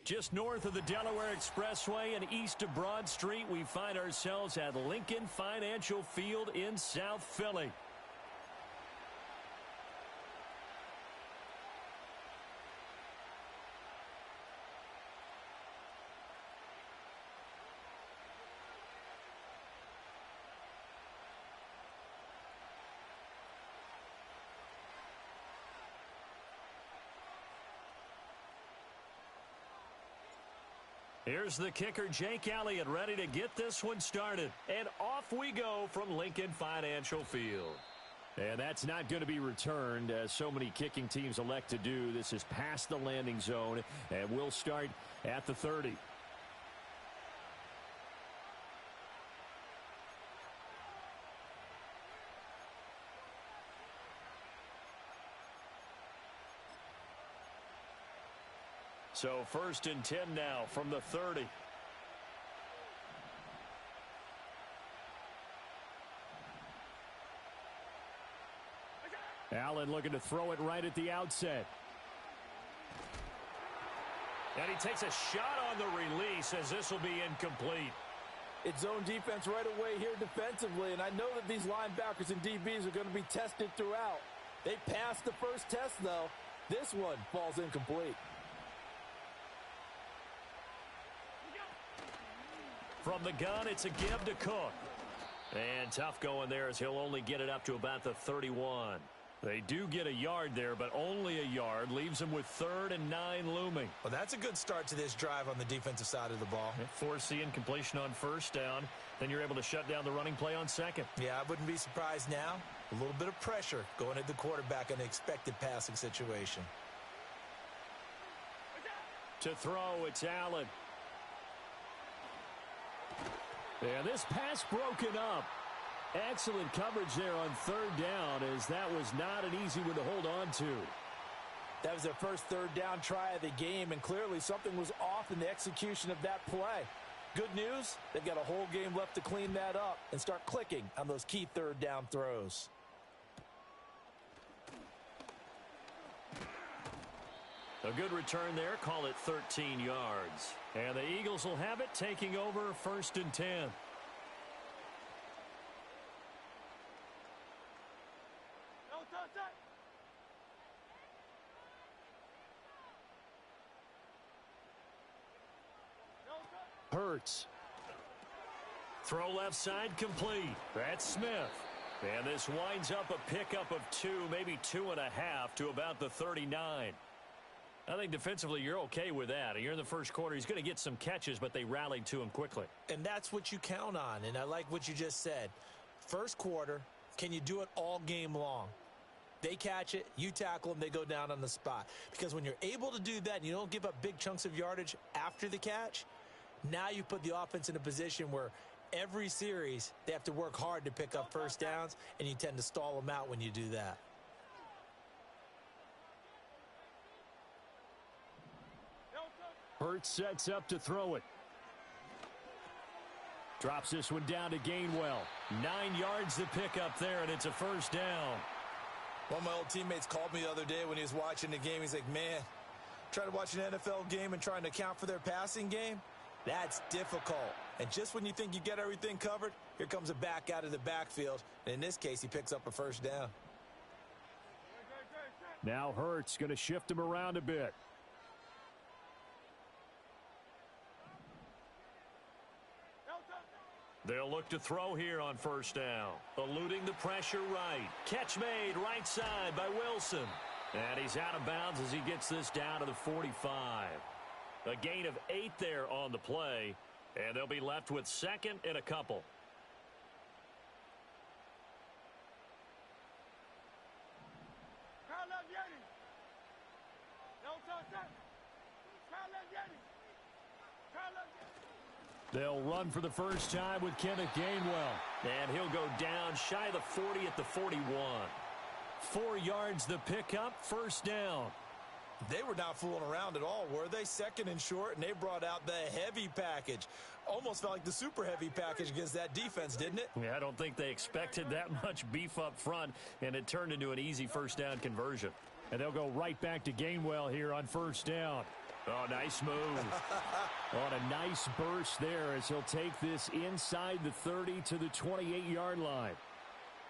Just north of the Delaware Expressway and east of Broad Street, we find ourselves at Lincoln Financial Field in South Philly. Here's the kicker, Jake Elliott, ready to get this one started. And off we go from Lincoln Financial Field. And that's not going to be returned, as so many kicking teams elect to do. This is past the landing zone, and we'll start at the 30. So 1st and 10 now from the 30. Allen looking to throw it right at the outset. And he takes a shot on the release, as this will be incomplete. It's zone defense right away here defensively, and I know that these linebackers and DBs are going to be tested throughout. They passed the first test, though. This one falls incomplete. From the gun, it's a give to Cook. And tough going there, as he'll only get it up to about the 31. They do get a yard there, but only a yard. Leaves them with 3rd and 9 looming. Well, that's a good start to this drive on the defensive side of the ball. Force the incompletion on 1st down. Then you're able to shut down the running play on 2nd. Yeah, I wouldn't be surprised now. A little bit of pressure going at the quarterback in an expected passing situation. To throw, it's Allen. And this pass broken up. Excellent coverage there on 3rd down, as that was not an easy one to hold on to. That was their first 3rd down try of the game, and clearly something was off in the execution of that play. Good news, they've got a whole game left to clean that up and start clicking on those key 3rd down throws. A good return there, call it 13 yards. And the Eagles will have it, taking over 1st and 10. Hurts. Throw left side complete. That's Smith. And this winds up a pickup of 2, maybe 2.5 to about the 39. I think defensively you're okay with that. You're in the first quarter. He's going to get some catches, but they rallied to him quickly. And that's what you count on, and I like what you just said. First quarter, can you do it all game long? They catch it, you tackle them, they go down on the spot. Because when you're able to do that and you don't give up big chunks of yardage after the catch, now you put the offense in a position where every series they have to work hard to pick up 1st downs, and you tend to stall them out when you do that. Hurts sets up to throw it. Drops this one down to Gainwell. 9 yards to pick up there, and it's a 1st down. One of my old teammates called me the other day when he was watching the game. He's like, man, trying to watch an NFL game and trying to account for their passing game, that's difficult. And just when you think you get everything covered, here comes a back out of the backfield. And in this case, he picks up a 1st down. Now Hurts going to shift him around a bit. They'll look to throw here on 1st down. Eluding the pressure right. Catch made right side by Wilson. And he's out of bounds as he gets this down to the 45. A gain of 8 there on the play. And they'll be left with 2nd and a couple. They'll run for the first time with Kenneth Gainwell. And he'll go down shy of the 40 at the 41. 4 yards the pickup, 1st down. They were not fooling around at all, were they? 2nd and short, and they brought out the heavy package. Almost felt like the super heavy package against that defense, didn't it? Yeah, I don't think they expected that much beef up front, and it turned into an easy 1st down conversion. And they'll go right back to Gainwell here on 1st down. Oh, nice move. On a nice burst there as he'll take this inside the 30 to the 28-yard line.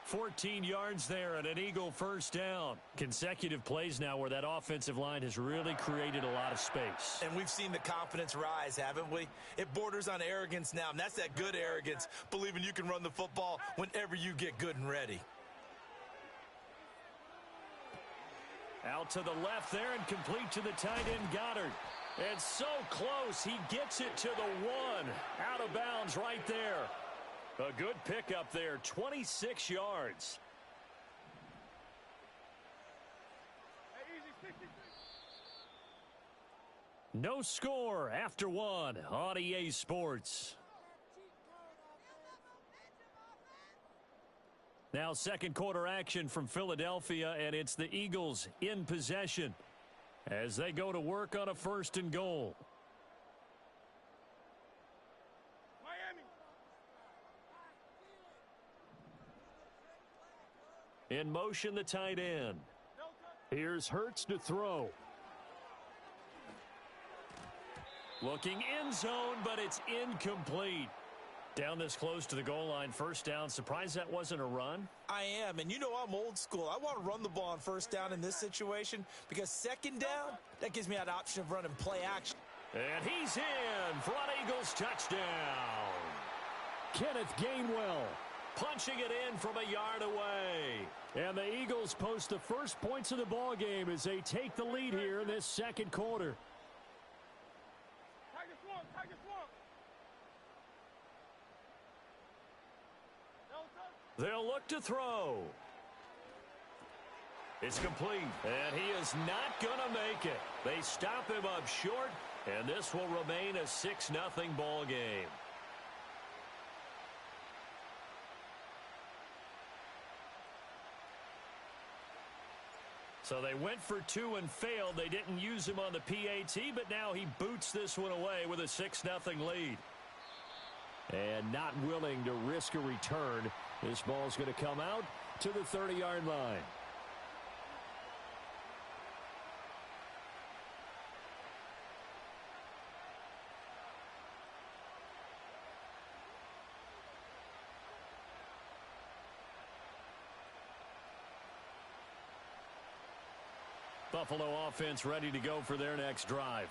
14 yards there and an Eagle first down. Consecutive plays now where that offensive line has really created a lot of space. And we've seen the confidence rise, haven't we? It borders on arrogance now, and that's that good arrogance, believing you can run the football whenever you get good and ready. Out to the left there and complete to the tight end Goddard. And so close, he gets it to the one. Out of bounds right there. A good pickup there, 26 yards. No score after one on EA Sports. Now second quarter action from Philadelphia, and it's the Eagles in possession as they go to work on a 1st and goal. In motion, the tight end. Here's Hurts to throw. Looking end zone, but it's incomplete. Down this close to the goal line, first down. Surprised that wasn't a run? I am, and you know I'm old school. I want to run the ball on first down in this situation because second down, that gives me that option of running play action. And he's in for an Eagles touchdown. Kenneth Gainwell punching it in from a yard away. And the Eagles post the first points of the ball game as they take the lead here in this second quarter. They'll look to throw. It's complete, and he is not going to make it. They stop him up short, and this will remain a 6-0 ball game. So they went for two and failed. They didn't use him on the PAT, but now he boots this one away with a 6-0 lead. And not willing to risk a return. This ball's going to come out to the 30-yard line. Buffalo offense ready to go for their next drive.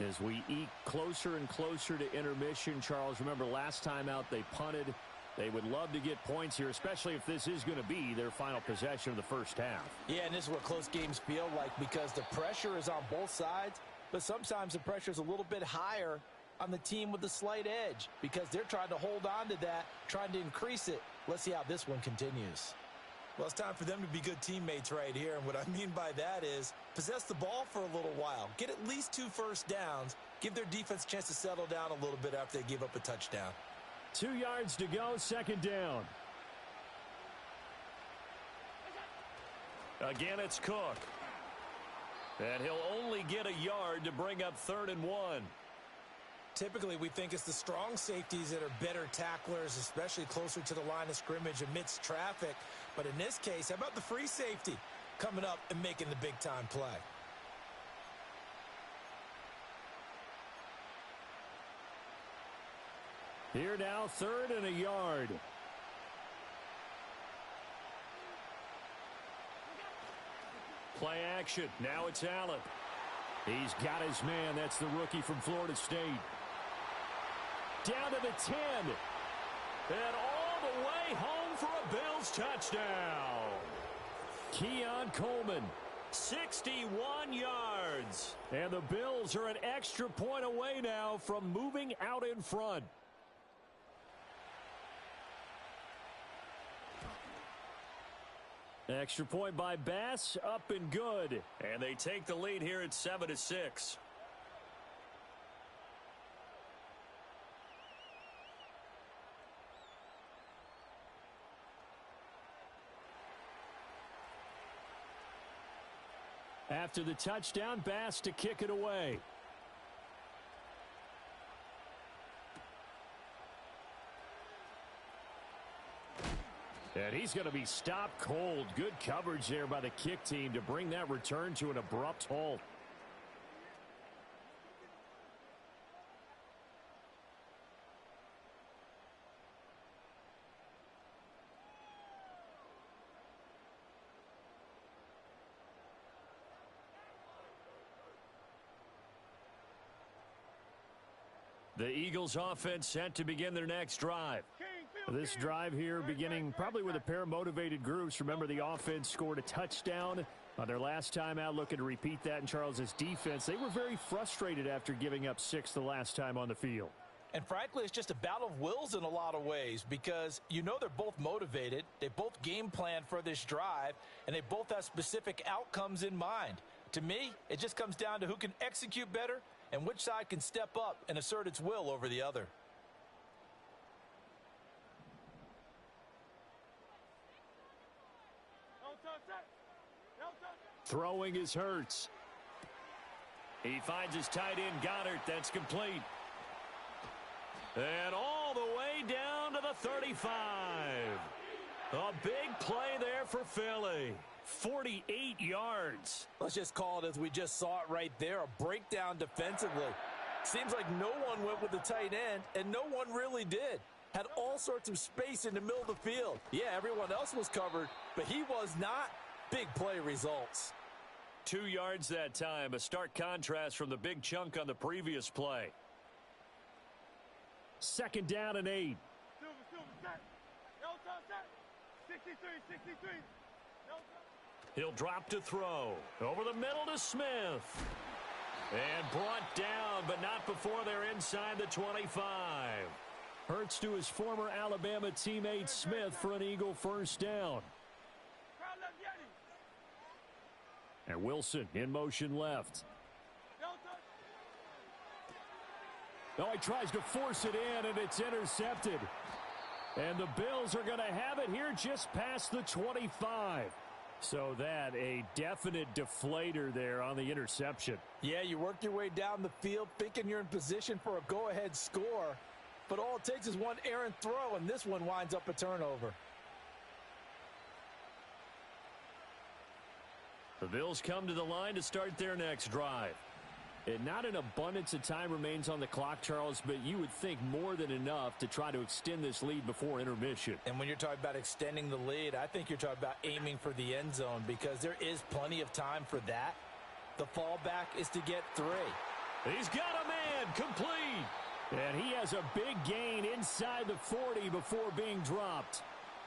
As we eke closer and closer to intermission, Charles, remember last time out they punted. They would love to get points here, especially if this is going to be their final possession of the first half. Yeah, and this is what close games feel like because the pressure is on both sides, but sometimes the pressure is a little bit higher on the team with the slight edge because they're trying to hold on to that, trying to increase it. Let's see how this one continues. Well, it's time for them to be good teammates right here, and what I mean by that is possess the ball for a little while, get at least 2 first downs, give their defense a chance to settle down a little bit after they give up a touchdown. 2 yards to go, second down. Again, it's Cook. And he'll only get a yard to bring up 3rd and 1. Typically, we think it's the strong safeties that are better tacklers, especially closer to the line of scrimmage amidst traffic. But in this case, how about the free safety coming up and making the big-time play? Here now, 3rd and a yard. Play action. Now it's Allen. He's got his man. That's the rookie from Florida State. Down to the 10. And all the way home for a Bills touchdown. Keon Coleman, 61 yards. And the Bills are an extra point away now from moving out in front. Extra point by Bass, up and good. And they take the lead here at 7-6. After the touchdown, Bass to kick it away. And he's going to be stopped cold. Good coverage there by the kick team to bring that return to an abrupt halt. The Eagles offense set to begin their next drive. This drive here beginning probably with a pair of motivated groups. Remember, the offense scored a touchdown on their last time out, looking to repeat that in Charles's defense. They were very frustrated after giving up 6 the last time on the field. And frankly, it's just a battle of wills in a lot of ways because you know they're both motivated. They both game plan for this drive, and they both have specific outcomes in mind. To me, it just comes down to who can execute better and which side can step up and assert its will over the other. Throwing is Hurts. He finds his tight end, Goddard. That's complete. And all the way down to the 35. A big play there for Philly. 48 yards. Let's just call it as we just saw it right there, a breakdown defensively. Seems like no one went with the tight end, and no one really did. Had all sorts of space in the middle of the field. Yeah, everyone else was covered, but he was not. Big play results. 2 yards that time, a stark contrast from the big chunk on the previous play. 2nd down and 8. He'll drop to throw. Over the middle to Smith. And brought down, but not before they're inside the 25. Hurts to his former Alabama teammate Smith for an Eagle first down. And Wilson in motion left. Oh, he tries to force it in, and it's intercepted. And the Bills are going to have it here just past the 25. So that a definite deflator there on the interception. Yeah, you work your way down the field thinking you're in position for a go-ahead score. But all it takes is one errant throw, and this one winds up a turnover. The Bills come to the line to start their next drive. And not an abundance of time remains on the clock, Charles, but you would think more than enough to try to extend this lead before intermission. And when you're talking about extending the lead, I think you're talking about aiming for the end zone because there is plenty of time for that. The fallback is to get 3. He's got a man, complete. And he has a big gain inside the 40 before being dropped.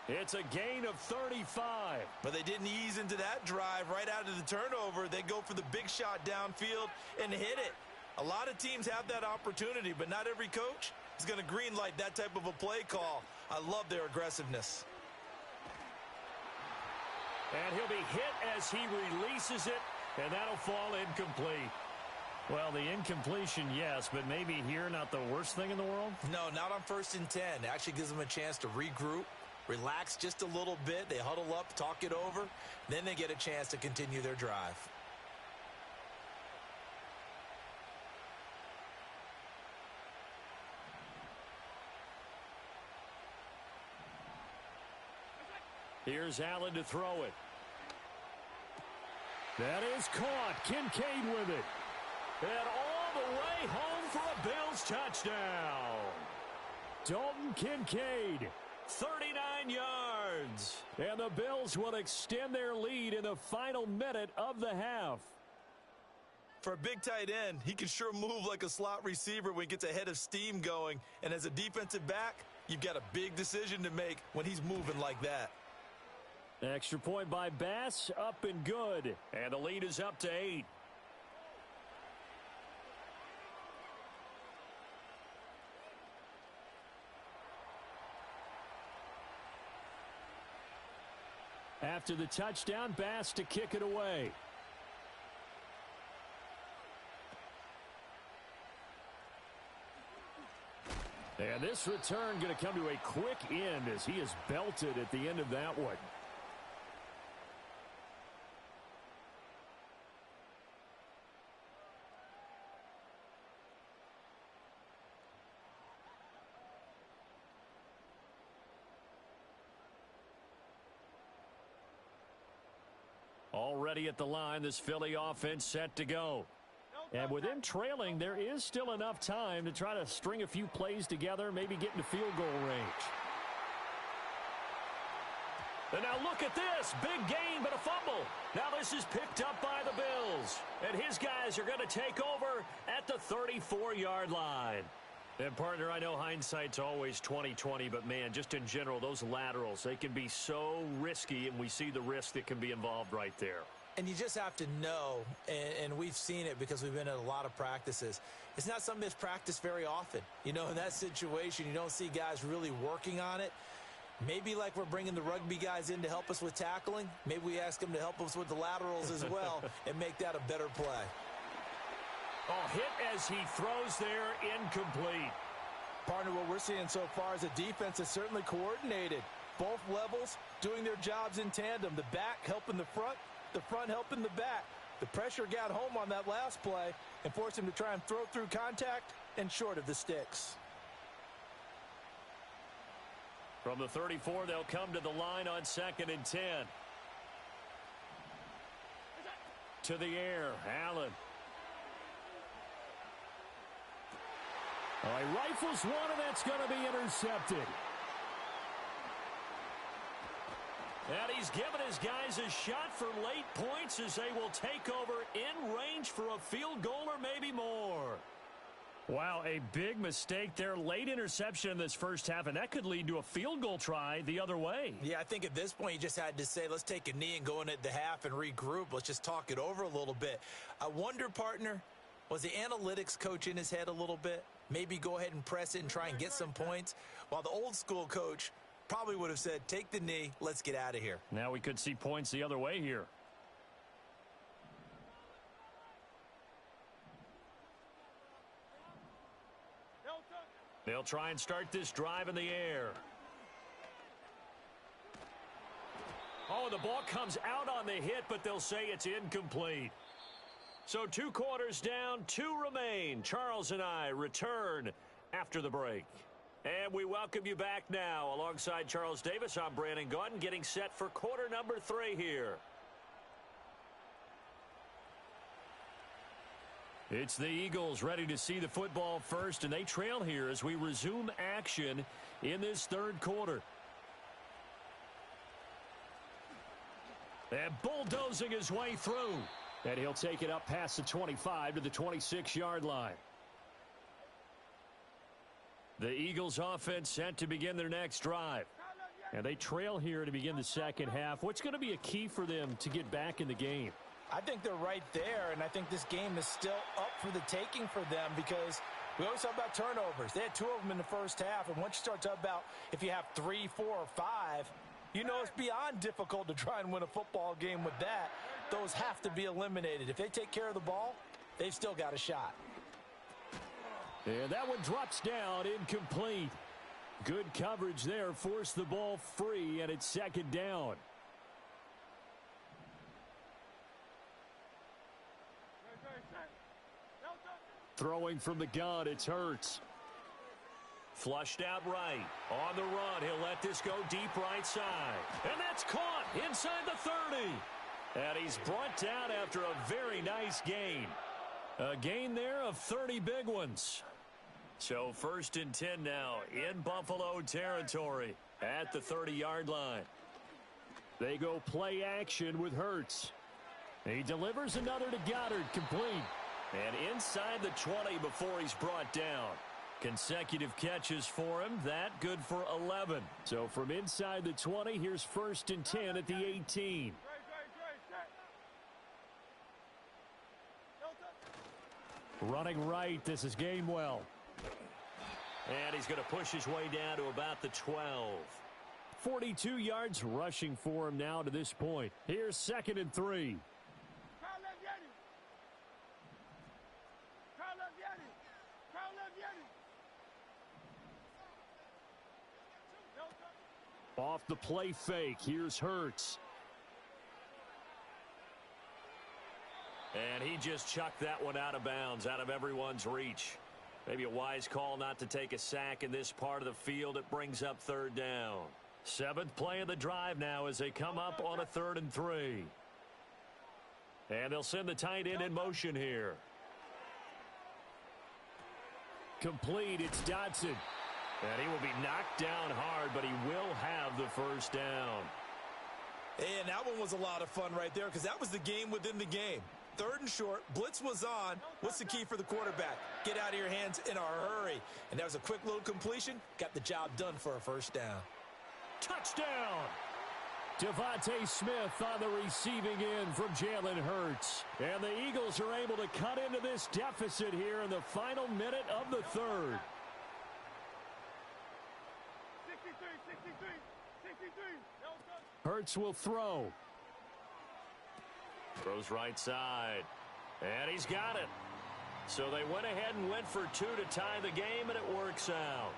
It's a gain of 35. But they didn't ease into that drive right out of the turnover. They go for the big shot downfield and hit it. A lot of teams have that opportunity, but not every coach is going to greenlight that type of a play call. I love their aggressiveness. And he'll be hit as he releases it, and that'll fall incomplete. Well, the incompletion, yes, but maybe here not the worst thing in the world? No, not on 1st and 10. It actually gives them a chance to regroup. Relax just a little bit. They huddle up, talk it over. Then they get a chance to continue their drive. Here's Allen to throw it. That is caught. Kincaid with it. And all the way home for a Bills touchdown. Dalton Kincaid. 39 yards. And the Bills will extend their lead in the final minute of the half. For a big tight end, he can sure move like a slot receiver when he gets a head of steam going. And as a defensive back, you've got a big decision to make when he's moving like that. Extra point by Bass, up and good. And the lead is up to 8. After the touchdown, Bass to kick it away. And this return going to come to a quick end as he is belted at the end of that one. Already at the line, this Philly offense set to go. And with them trailing, there is still enough time to try to string a few plays together, maybe get into field goal range. And now look at this. Big gain, but a fumble. Now this is picked up by the Bills. And his guys are going to take over at the 34-yard line. And, partner, I know hindsight's always 20/20, but, man, just in general, those laterals, they can be so risky, and we see the risk that can be involved right there. And you just have to know, and we've seen it because we've been at a lot of practices, it's not something that's practiced very often. You know, in that situation, you don't see guys really working on it. Maybe like we're bringing the rugby guys in to help us with tackling, maybe we ask them to help us with the laterals as well and make that a better play. Oh, hit as he throws there, incomplete. Partner, what we're seeing so far is the defense is certainly coordinated. Both levels doing their jobs in tandem. The back helping the front helping the back. The pressure got home on that last play and forced him to try and throw through contact and short of the sticks. From the 34, they'll come to the line on 2nd and 10. To the air, Allen. He rifles one, and that's going to be intercepted. And he's given his guys a shot for late points as they will take over in range for a field goal or maybe more. Wow, a big mistake there. Late interception in this first half, and that could lead to a field goal try the other way. Yeah, I think at this point you just had to say, let's take a knee and go in at the half and regroup. Let's just talk it over a little bit. I wonder, partner, was the analytics coach in his head a little bit? Maybe go ahead and press it and try and get some points, while the old school coach probably would have said, take the knee, let's get out of here. Now we could see points the other way here. They'll try and start this drive in the air. Oh, the ball comes out on the hit, but they'll say it's incomplete. So 2 quarters down, 2 remain. Charles and I return after the break. And we welcome you back now. Alongside Charles Davis, I'm Brandon Gaudin, getting set for quarter number 3 here. It's the Eagles ready to see the football first, and they trail here as we resume action in this 3rd quarter. And bulldozing his way through. And he'll take it up past the 25 to the 26-yard line. The Eagles offense set to begin their next drive. And they trail here to begin the second half. What's going to be a key for them to get back in the game? I think they're right there, and I think this game is still up for the taking for them because we always talk about turnovers. They had 2 of them in the first half, and once you start talking about if you have 3, 4, or 5, you know it's beyond difficult to try and win a football game with that. Those have to be eliminated. If they take care of the ball, they've still got a shot. And that one drops down, incomplete. Good coverage there, forced the ball free, and it's 2nd down. Throwing from the gun, it's Hurts. Flushed out right. On the run, he'll let this go deep right side. And that's caught inside the 30. And he's brought down after a very nice gain. A gain there of 30 big ones. So 1st and 10 now in Buffalo territory at the 30-yard line. They go play action with Hurts. He delivers another to Goddard, complete. And inside the 20 before he's brought down. Consecutive catches for him. That good for 11. So from inside the 20, here's 1st and 10 at the 18. Running right, this is Gainwell. And he's going to push his way down to about the 12. 42 yards rushing for him now to this point. Here's 2nd and 3. Off the play fake, here's Hurts. And he just chucked that one out of bounds, out of everyone's reach. Maybe a wise call not to take a sack in this part of the field. It brings up 3rd down. 7th play of the drive now as they come up on a 3rd and 3. And they'll send the tight end in motion here. Complete, it's Dotson. And he will be knocked down hard, but he will have the 1st down. And that one was a lot of fun right there because that was the game within the game. Third and short, blitz was on. What's the key for the quarterback? Get out of your hands in a hurry. And that was a quick little completion. Got the job done for a first down. Touchdown! Devontae Smith on the receiving end from Jalen Hurts. And the Eagles are able to cut into this deficit here in the final minute of the third. 63. Hurts will throw. Throws right side. And he's got it. So they went ahead and went for two to tie the game, and it works out.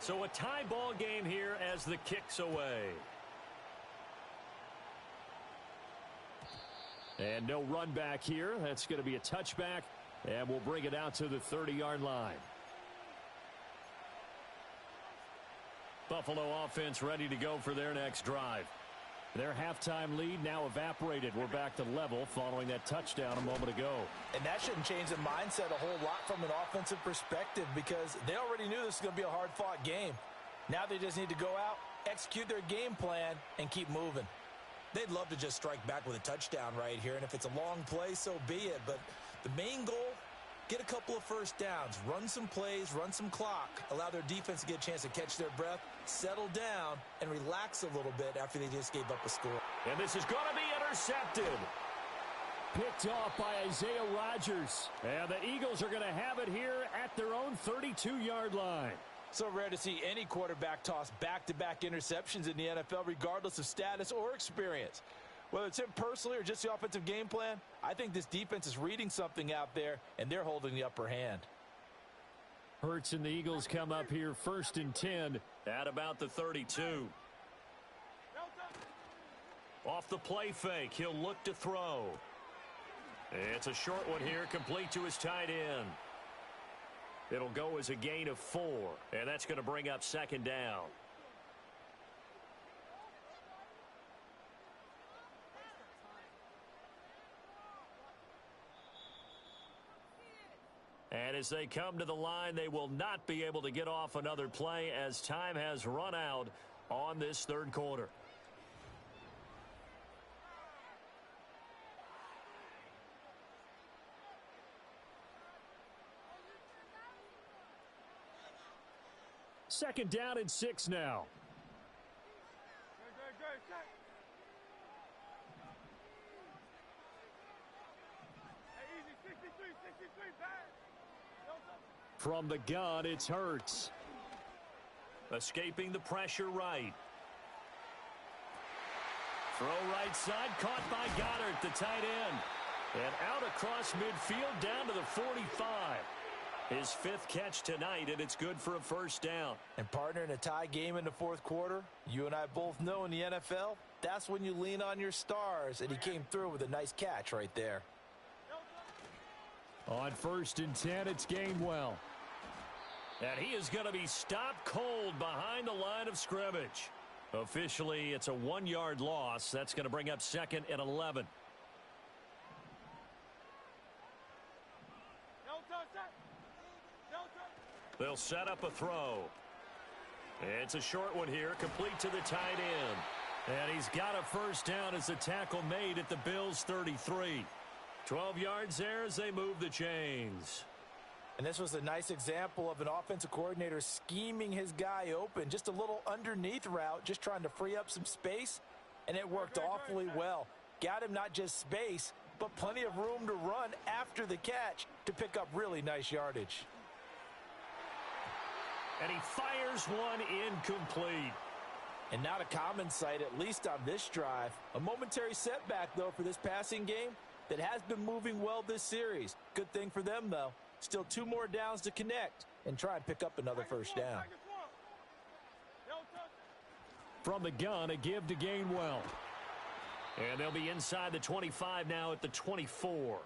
So a tie ball game here as the kick's away. And no run back here. That's going to be a touchback, and we'll bring it out to the 30-yard line. Buffalo offense ready to go for their next drive. Their halftime lead now evaporated. We're back to level following that touchdown a moment ago. And that shouldn't change the mindset a whole lot from an offensive perspective because they already knew this was going to be a hard-fought game. Now they just need to go out, execute their game plan, and keep moving. They'd love to just strike back with a touchdown right here, and if it's a long play, so be it. But the main goal, get a couple of first downs, run some plays, run some clock, allow their defense to get a chance to catch their breath, settle down, and relax a little bit after they just gave up a score. And this is going to be intercepted. Picked off by Isaiah Rodgers. And the Eagles are going to have it here at their own 32-yard line. So rare to see any quarterback toss back-to-back interceptions in the NFL, regardless of status or experience. Whether it's him personally or just the offensive game plan, I think this defense is reading something out there, and they're holding the upper hand. Hurts and the Eagles come up here 1st and 10 at about the 32. Off the play fake, he'll look to throw. It's a short one here, complete to his tight end. It'll go as a gain of 4, and that's going to bring up 2nd down. And as they come to the line, they will not be able to get off another play as time has run out on this third quarter. Second down and 6 now. From the gun, it's Hurts. Escaping the pressure right. Throw right side, caught by Goddard, the tight end. And out across midfield, down to the 45. His 5th catch tonight, and it's good for a first down. And partner, in a tie game in the fourth quarter, you and I both know in the NFL, that's when you lean on your stars, and he came through with a nice catch right there. On 1st and 10, it's Gainwell. And he is going to be stopped cold behind the line of scrimmage. Officially, it's a 1-yard loss. That's going to bring up 2nd and 11. They'll set up a throw. It's a short one here, complete to the tight end. And he's got a first down as the tackle made at the Bills' 33. 12 yards there as they move the chains. And this was a nice example of an offensive coordinator scheming his guy open. Just a little underneath route, just trying to free up some space, and it worked awfully well. Got him not just space, but plenty of room to run after the catch to pick up really nice yardage. And he fires one incomplete. And not a common sight, at least on this drive. A momentary setback, though, for this passing game that has been moving well this series. Good thing for them, though. Still 2 more downs to connect and try and pick up another first down. From the gun, a give to Gainwell. And they'll be inside the 25 now at the 24.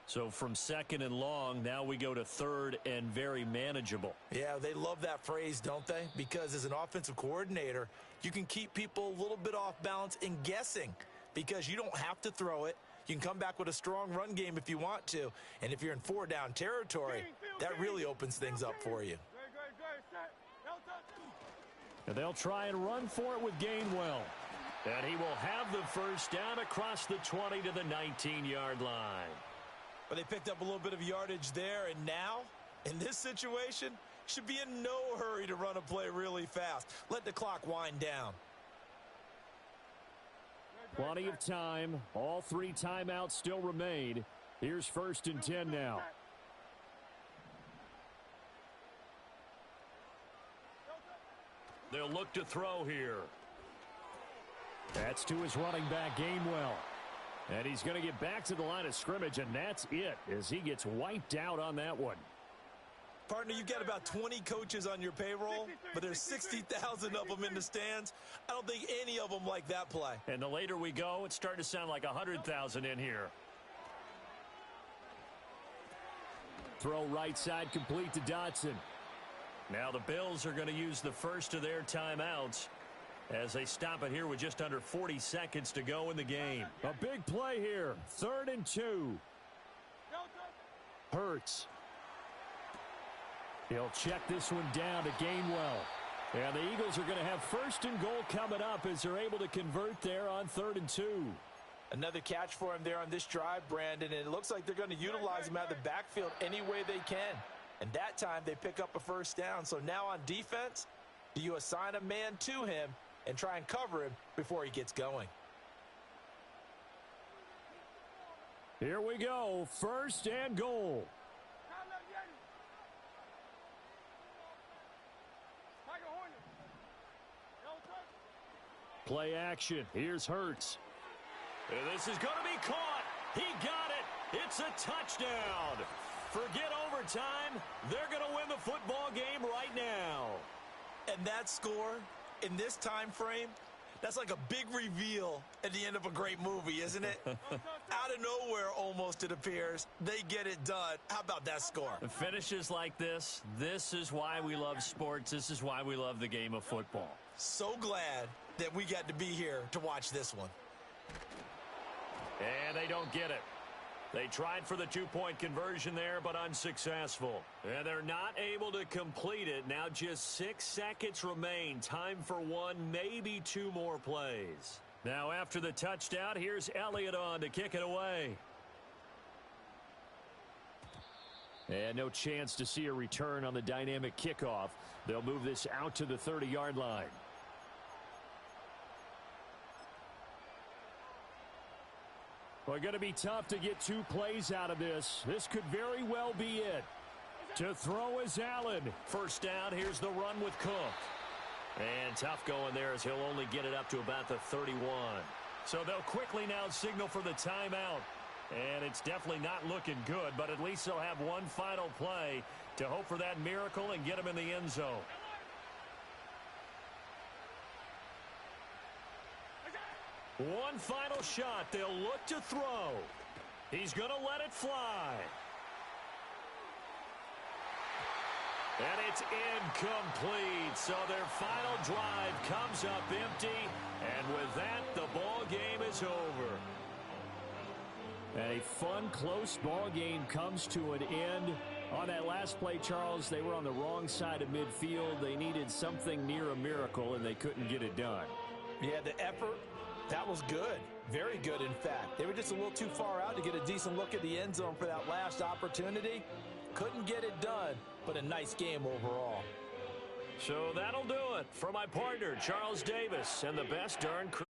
So from 2nd and long, now we go to 3rd and very manageable. Yeah, they love that phrase, don't they? Because as an offensive coordinator, you can keep people a little bit off balance and guessing because you don't have to throw it. You can come back with a strong run game if you want to. And if you're in 4-down territory, that really opens things up for you. And they'll try and run for it with Gainwell. And he will have the first down across the 20 to the 19-yard line. But they picked up a little bit of yardage there, and now, in this situation, should be in no hurry to run a play really fast. Let the clock wind down. Plenty of time. All 3 timeouts still remain. Here's 1st and 10 now. They'll look to throw here. That's to his running back, Gainwell. And he's going to get back to the line of scrimmage, and that's it as he gets wiped out on that one. Partner, you've got about 20 coaches on your payroll, but there's 60,000 of them in the stands. I don't think any of them like that play. And the later we go, it's starting to sound like 100,000 in here. Throw right side complete to Dotson. Now the Bills are going to use the first of their timeouts as they stop it here with just under 40 seconds to go in the game. A big play here. 3rd and 2. Hurts. He'll check this one down to Gainwell. And the Eagles are going to have 1st and goal coming up as they're able to convert there on 3rd and 2. Another catch for him there on this drive, Brandon, and it looks like they're going to utilize him out of the backfield any way they can. And that time they pick up a first down. So now on defense, do you assign a man to him and try and cover him before he gets going? Here we go. 1st and goal. Play action. Here's Hurts. And this is going to be caught. He got it. It's a touchdown. Forget overtime. They're going to win the football game right now. And that score in this time frame, that's like a big reveal at the end of a great movie, isn't it? Out of nowhere, almost, it appears. They get it done. How about that score? Finishes like this is why we love sports. This is why we love the game of football. So glad that we got to be here to watch this one. And they don't get it. They tried for the 2-point conversion there, but unsuccessful. And they're not able to complete it. Now just 6 seconds remain. Time for 1, maybe 2 more plays. Now after the touchdown, here's Elliott on to kick it away. And no chance to see a return on the dynamic kickoff. They'll move this out to the 30-yard line. Well, going to be tough to get 2 plays out of this. This could very well be it. To throw is Allen. First down, here's the run with Cook. And tough going there as he'll only get it up to about the 31. So they'll quickly now signal for the timeout. And it's definitely not looking good, but at least they'll have one final play to hope for that miracle and get him in the end zone. One final shot. They'll look to throw. He's going to let it fly. And it's incomplete. So their final drive comes up empty. And with that, the ball game is over. A fun, close ball game comes to an end. On that last play, Charles, they were on the wrong side of midfield. They needed something near a miracle, and they couldn't get it done. Yeah, the effort, that was good. Very good, in fact. They were just a little too far out to get a decent look at the end zone for that last opportunity. Couldn't get it done, but a nice game overall. So that'll do it for my partner, Charles Davis, and the best darn crew.